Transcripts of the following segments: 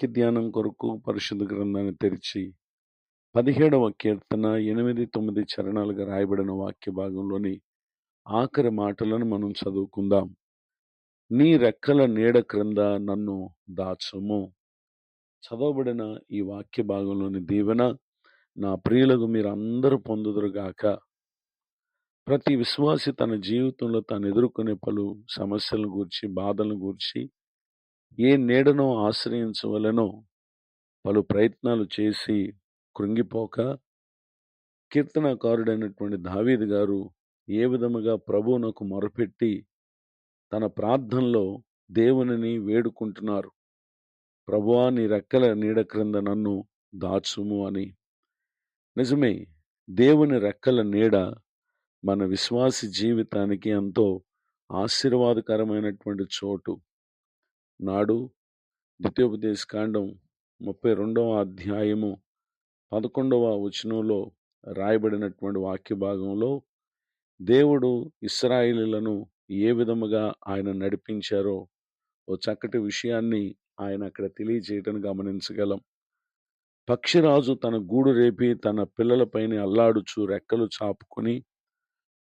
వాక్య ధ్యానం కొరకు పరిశుద్ధ గ్రంథాన్ని తెరిచి 17వ కీర్తన 8-9 చరణాలుగా రాయబడిన వాక్య భాగంలోని ఆఖరి మాటలను మనం చదువుకుందాం. నీ రెక్కల నీడ క్రింద నన్ను దాచుము. చదవబడిన ఈ వాక్య భాగంలోని దీవెన నా ప్రియులకు మీరందరూ పొందుదురుగాక. ప్రతి విశ్వాసి తన జీవితంలో తాను ఎదుర్కొనే పలు సమస్యలను గూర్చి, బాధలను గూర్చి ఏ నీడనో ఆశ్రయించవలెనో పలు ప్రయత్నాలు చేసి కృంగిపోక, కీర్తనకారుడైనటువంటి దావీదు గారు ఏ విధముగా ప్రభువునకు మొరపెట్టి తన ప్రార్థనలో దేవునిని వేడుకుంటున్నారు. ప్రభువా, నీ రెక్కల నీడ క్రింద నన్ను దాచుము అని. నిజమే, దేవుని రెక్కల నీడ మన విశ్వాసి జీవితానికి ఎంతో ఆశీర్వాదకరమైనటువంటి చోటు. నాడు ద్వితీయోపదేశకాండం 32వ అధ్యాయము 11వ వచనంలో రాయబడినటువంటి వాక్య భాగంలో దేవుడు ఇశ్రాయేలీయులను ఏ విధముగా ఆయన నడిపించారో ఓ చక్కటి విషయాన్ని ఆయన అక్కడ తెలియజేయటం గమనించగలం. పక్షిరాజు తన గూడు రేపి తన పిల్లలపైన అల్లాడుచు రెక్కలు చాపుకొని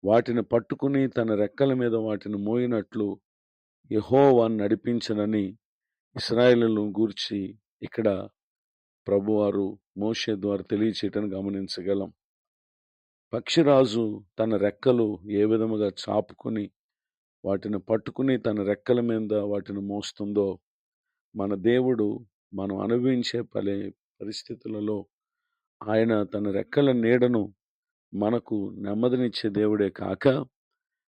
వాటిని పట్టుకుని తన రెక్కల మీద వాటిని మోయినట్లు యెహోవా నడిపించనని ఇశ్రాయేలును గూర్చి ఇక్కడ ప్రభువారు మోషే ద్వారా తెలియచేయటం గమనించగలం. పక్షిరాజు తన రెక్కలు ఏ విధముగా చాపుకొని వాటిని పట్టుకుని తన రెక్కల మీద వాటిని మోస్తుందో, మన దేవుడు మనం అనుభవించే పరిస్థితులలో ఆయన తన రెక్కల నీడను మనకు నెమ్మదినిచ్చే దేవుడే కాక,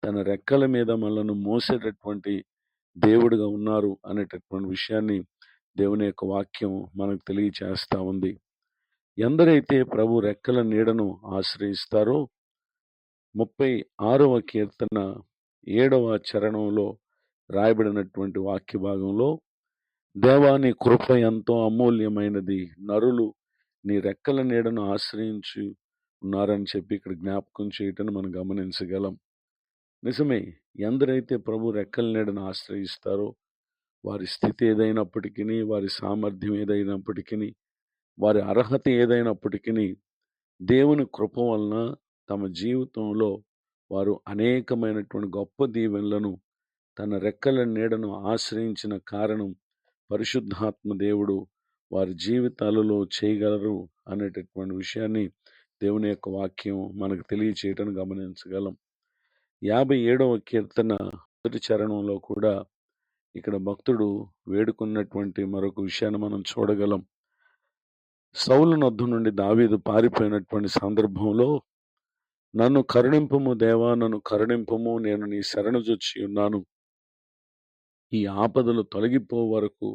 తన రెక్కల మీద మనలను మోసేటటువంటి దేవుడుగా ఉన్నారు అనేటటువంటి విషయాన్ని దేవుని యొక్క వాక్యం మనకు తెలియచేస్తా ఉంది. ఎందరైతే ప్రభు రెక్కల నీడను ఆశ్రయిస్తారో 36వ కీర్తన 7వ చరణంలో రాయబడినటువంటి వాక్య భాగంలో, దేవా నీ కృప ఎంతో అమూల్యమైనది, నరులు నీ రెక్కల నీడను ఆశ్రయించి ఉన్నారని చెప్పి ఇక్కడ జ్ఞాపకం చేయటం మనం గమనించగలం. నిజమే, ఎందరైతే ప్రభు రెక్కల నీడను ఆశ్రయిస్తారో వారి స్థితి ఏదైనప్పటికీ, వారి సామర్థ్యం ఏదైనప్పటికీ, వారి అర్హత ఏదైనప్పటికీ దేవుని కృప వలన తమ జీవితంలో వారు అనేకమైనటువంటి గొప్ప దీవెనలను తన రెక్కల నీడను ఆశ్రయించిన కారణం పరిశుద్ధాత్మ దేవుడు వారి జీవితాలలో చేయగలరు అనేటటువంటి విషయాన్ని దేవుని యొక్క వాక్యం మనకు తెలియచేయటం గమనించగలం. 57వ కీర్తన 1వ చరణంలో కూడా ఇక్కడ భక్తుడు వేడుకున్నటువంటి మరొక విషయాన్ని మనం చూడగలం. సౌలు నొద్ద నుండి దావీదు పారిపోయినటువంటి సందర్భంలో, నన్ను కరుణింపుము దేవా, నన్ను కరుణింపుము, నేను నీ శరణుజొచ్చి ఉన్నాను, ఈ ఆపదలు తొలగిపో వరకు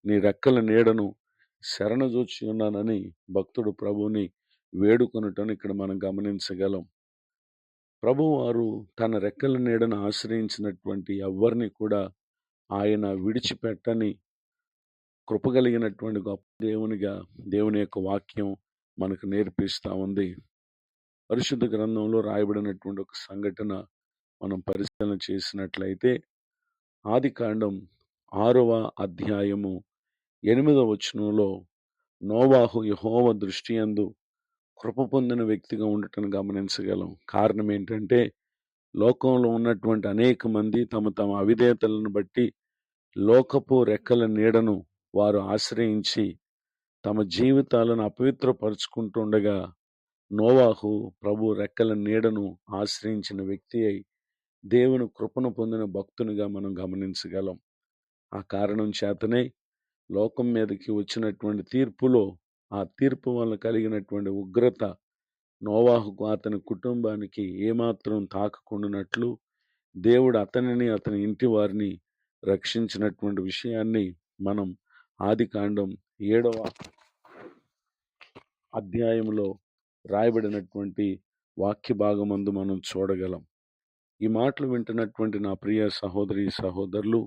నీ రెక్కల నీడను శరణుజొచ్చి ఉన్నానని భక్తుడు ప్రభువుని వేడుకొనటం ఇక్కడ మనం గమనించగలం. ప్రభువారు తన రెక్కల నీడను ఆశ్రయించినటువంటి ఎవ్వరిని కూడా ఆయన విడిచిపెట్టని కృపగలిగినటువంటి గొప్ప దేవునిగా దేవుని యొక్క వాక్యం మనకు నేర్పిస్తూ ఉంది. పరిశుద్ధ గ్రంథంలో రాయబడినటువంటి ఒక సంఘటన మనం పరిశీలన చేసినట్లయితే, ఆదికాండం 6వ అధ్యాయము 8వ వచనంలో నోవాహు యెహోవా దృష్టి యందు కృప పొందిన వ్యక్తిగా ఉండటం గమనించగలం. కారణం ఏంటంటే, లోకంలో ఉన్నటువంటి అనేక మంది తమ తమ అవిధేయతలను బట్టి లోకపు రెక్కల నీడను వారు ఆశ్రయించి తమ జీవితాలను అపవిత్రపరుచుకుంటుండగా, నోవాహు ప్రభు రెక్కల నీడను ఆశ్రయించిన వ్యక్తి అయి దేవుని కృపను పొందిన భక్తునిగా మనం గమనించగలం. ఆ కారణం చేతనే లోకం మీదకి వచ్చినటువంటి తీర్పులో, ఆ తీర్పు వల్ల కలిగినటువంటి ఉగ్రత నోవాహుకు అతని కుటుంబానికి ఏమాత్రం తాకకుండానట్లు దేవుడు అతనిని అతని ఇంటి వారిని రక్షించినటువంటి విషయాన్ని మనం ఆదికాండం 7వ అధ్యాయంలో రాయబడినటువంటి వాక్య భాగమందు మనం చూడగలం. ఈ మాటలు వింటున్నటువంటి నా ప్రియ సహోదరి సహోదరులు,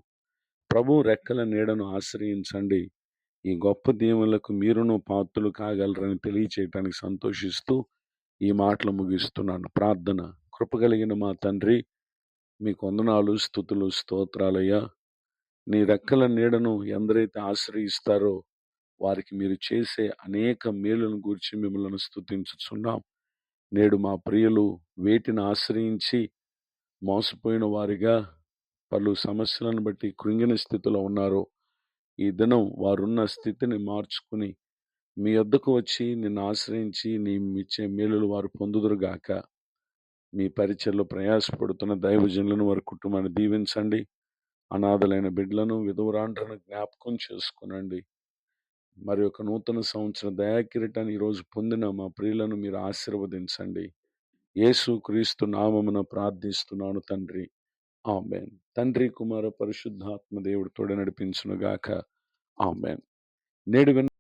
ప్రభు రెక్కల నీడను ఆశ్రయించండి, ఈ గొప్ప దీవెనలకు మీరును పాత్రులు కాగలరని తెలియచేయటానికి సంతోషిస్తూ ఈ మాటలు ముగిస్తున్నాను. ప్రార్థన. కృపగలిగిన మా తండ్రి, మీకు వందనాలు, స్తుతులు, స్తోత్రాలయ్యా. నీ రెక్కల నీడను ఎందరైతే ఆశ్రయిస్తారో వారికి మీరు చేసే అనేక మేలులను గూర్చి మిమ్మల్ని స్తుతించుచున్నాం. నేడు మా ప్రియులు వేటిని ఆశ్రయించి మోసపోయిన వారిగా పలు సమస్యలను బట్టి కృంగిన స్థితిలో ఉన్నారో, ఈ దినం వారున్న స్థితిని మార్చుకుని మీ యొద్దకు వచ్చి నిన్ను ఆశ్రయించి నీవిచ్చే మేలులు వారు పొందుదురుగాక. మీ పరిచయలో ప్రయాసపడుతున్న దైవజనులను వారి కుటుంబాన్ని దీవించండి. అనాథలైన బిడ్డలను విధవరాండ్రను జ్ఞాపకం చేసుకునండి. మరి ఒక నూతన సంవత్సర దయాకిరీటాన్ని ఈరోజు పొందిన మా ప్రియులను మీరు ఆశీర్వదించండి. యేసు క్రీస్తు నామమున ప్రార్థిస్తున్నాను తండ్రి, ఆమేన్. తండ్రి, కుమార, పరిశుద్ధాత్మ దేవుడు తోడ నడిపించునుగాక, ఆమేన్. నేడు